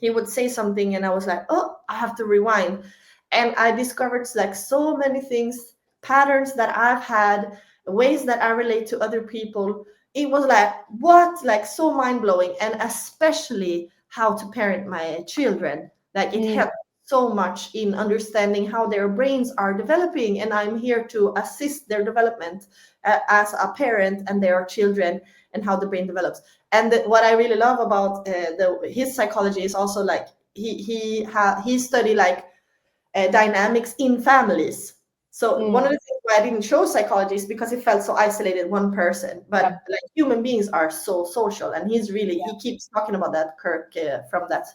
S2: he would say something and I was like, oh, I have to rewind. And I discovered like so many things, patterns that I've had, ways that I relate to other people. It was like, what? Like so mind-blowing. And especially how to parent my children. Like it helped so much in understanding how their brains are developing. And I'm here to assist their development as a parent and their children, and how the brain develops. And what I really love about his psychology is also like he studied like dynamics in families. So one of the things why I didn't show psychology is because it felt so isolated, one person. But like human beings are so social, and he's really he keeps talking about that, Kirk from that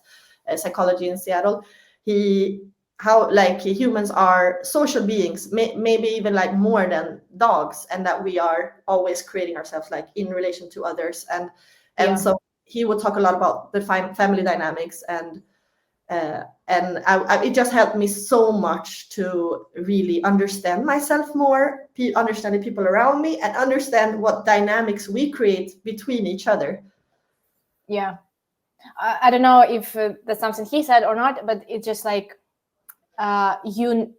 S2: Psychology in Seattle. He how like humans are social beings, maybe even like more than dogs, and that we are always creating ourselves like in relation to others. And so he would talk a lot about the family dynamics, and it just helped me so much to really understand myself more, understand the people around me, and understand what dynamics we create between each other.
S1: Yeah. I don't know if that's something he said or not, but it's just like you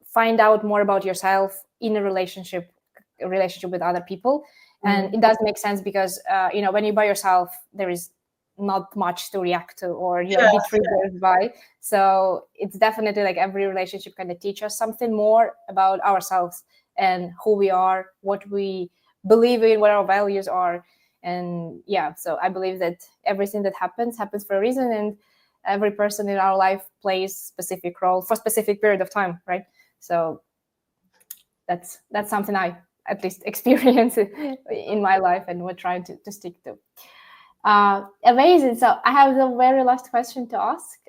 S1: find out more about yourself in a relationship with other people. And it does make sense because when you're by yourself, there is not much to react to or be triggered by. So it's definitely like every relationship kind of teach us something more about ourselves and who we are, what we believe in, what our values are. And so I believe that everything that happens for a reason, and every person in our life plays specific role for a specific period of time, right? So that's something I at least experience in my life and we're trying to stick to. Amazing. So I have the very last question to ask.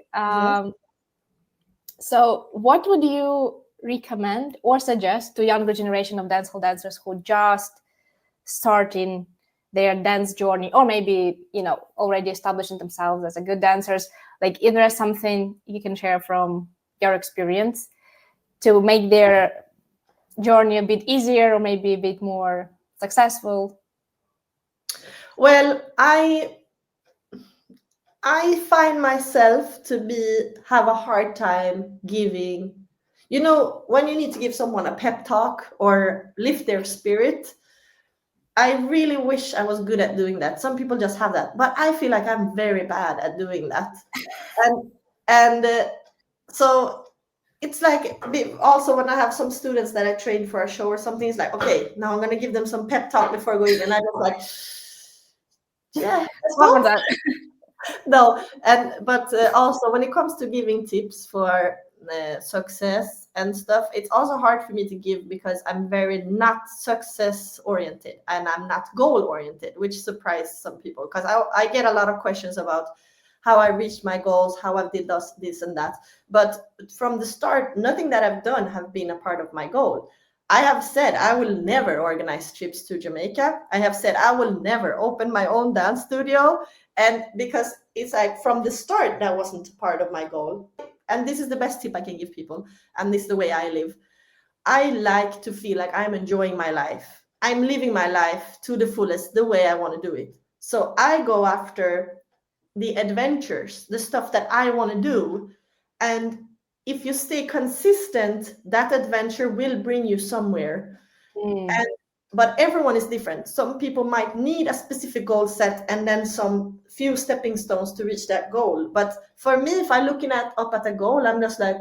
S1: So what would you recommend or suggest to younger generation of dancehall dancers who just starting their dance journey, or maybe already establishing themselves as a good dancers? Like, is there something you can share from your experience to make their journey a bit easier or maybe a bit more successful?
S2: Well, I find myself to have a hard time giving, when you need to give someone a pep talk or lift their spirit. I really wish I was good at doing that. Some people just have that, but I feel like I'm very bad at doing that. And so it's like, also when I have some students that I train for a show or something, it's like, okay, now I'm going to give them some pep talk before going, and I just like,
S1: What was that?
S2: No, but also when it comes to giving tips for success and stuff, it's also hard for me to give because I'm very not success oriented and I'm not goal oriented, which surprised some people because I get a lot of questions about how I reached my goals, how I did this and that. But from the start, nothing that I've done have been a part of my goal. I have said I will never organize trips to Jamaica. I have said I will never open my own dance studio. And because it's like from the start, that wasn't part of my goal. And this is the best tip I can give people. And this is the way I live. I like to feel like I'm enjoying my life. I'm living my life to the fullest, the way I want to do it. So I go after the adventures, the stuff that I want to do. And if you stay consistent, that adventure will bring you somewhere. But everyone is different. Some people might need a specific goal set and then some few stepping stones to reach that goal. But for me, if I'm looking up at a goal, I'm just like,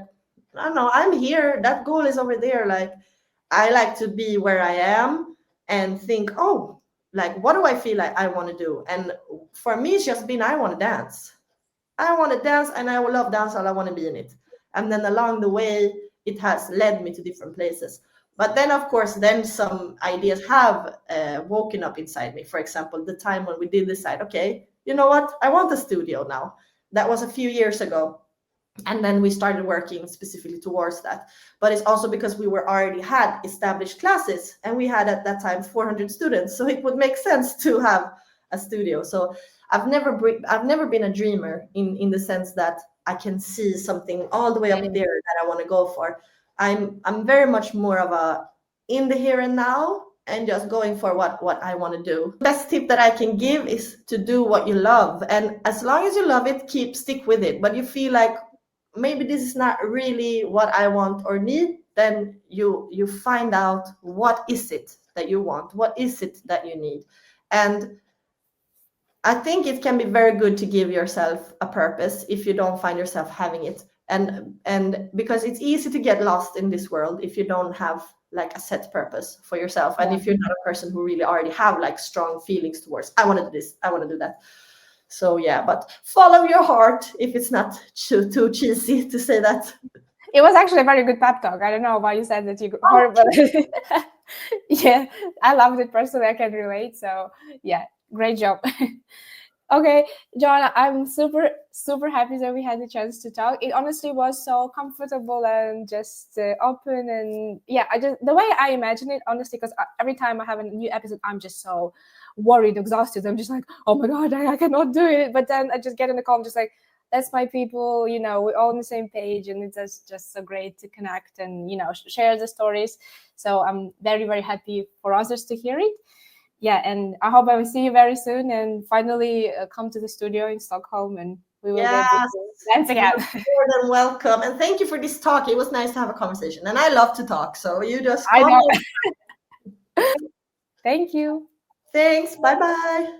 S2: I don't know, I'm here. That goal is over there. Like, I like to be where I am and think, oh, like, what do I feel like I want to do? And for me, it's just been, I want to dance. I want to dance and I will love dancehall. I want to be in it. And then along the way, it has led me to different places. But then, of course, then some ideas have woken up inside me. For example, the time when we did decide, okay, you know what? I want a studio now. That was a few years ago. And then we started working specifically towards that. But it's also because we already had established classes and we had at that time 400 students. So it would make sense to have a studio. So I've never been a dreamer in the sense that I can see something all the way up there that I want to go for. I'm very much more of a in the here and now and just going for what I want to do. Best tip that I can give is to do what you love. And as long as you love it, stick with it. But you feel like maybe this is not really what I want or need, then you find out what is it that you want, what is it that you need. And I think it can be very good to give yourself a purpose if you don't find yourself having it. And because it's easy to get lost in this world if you don't have like a set purpose for yourself. And if you're not a person who really already have like strong feelings towards, I want to do this, I want to do that. So yeah, but follow your heart if it's not too cheesy to say that.
S1: It was actually a very good pep talk. I don't know why you said that you heard, but yeah, I loved it personally. I can relate. So yeah, great job. Okay, Joanna, I'm super, super happy that we had the chance to talk. It honestly was so comfortable and just open. And yeah, I just, the way I imagine it, honestly, because every time I have a new episode, I'm just so worried, exhausted. I'm just like, oh my God, I cannot do it. But then I just get in the call, I'm just like, that's my people, we're all on the same page. And it's just so great to connect and, share the stories. So I'm very, very happy for others to hear it. Yeah, and I hope I will see you very soon and finally come to the studio in Stockholm and we will be
S2: Yes,
S1: able to dance
S2: you're
S1: again.
S2: more than welcome. And thank you for this talk. It was nice to have a conversation. And I love to talk. So you just
S1: I
S2: call
S1: know.
S2: me.
S1: Thank you.
S2: Thanks. Bye bye.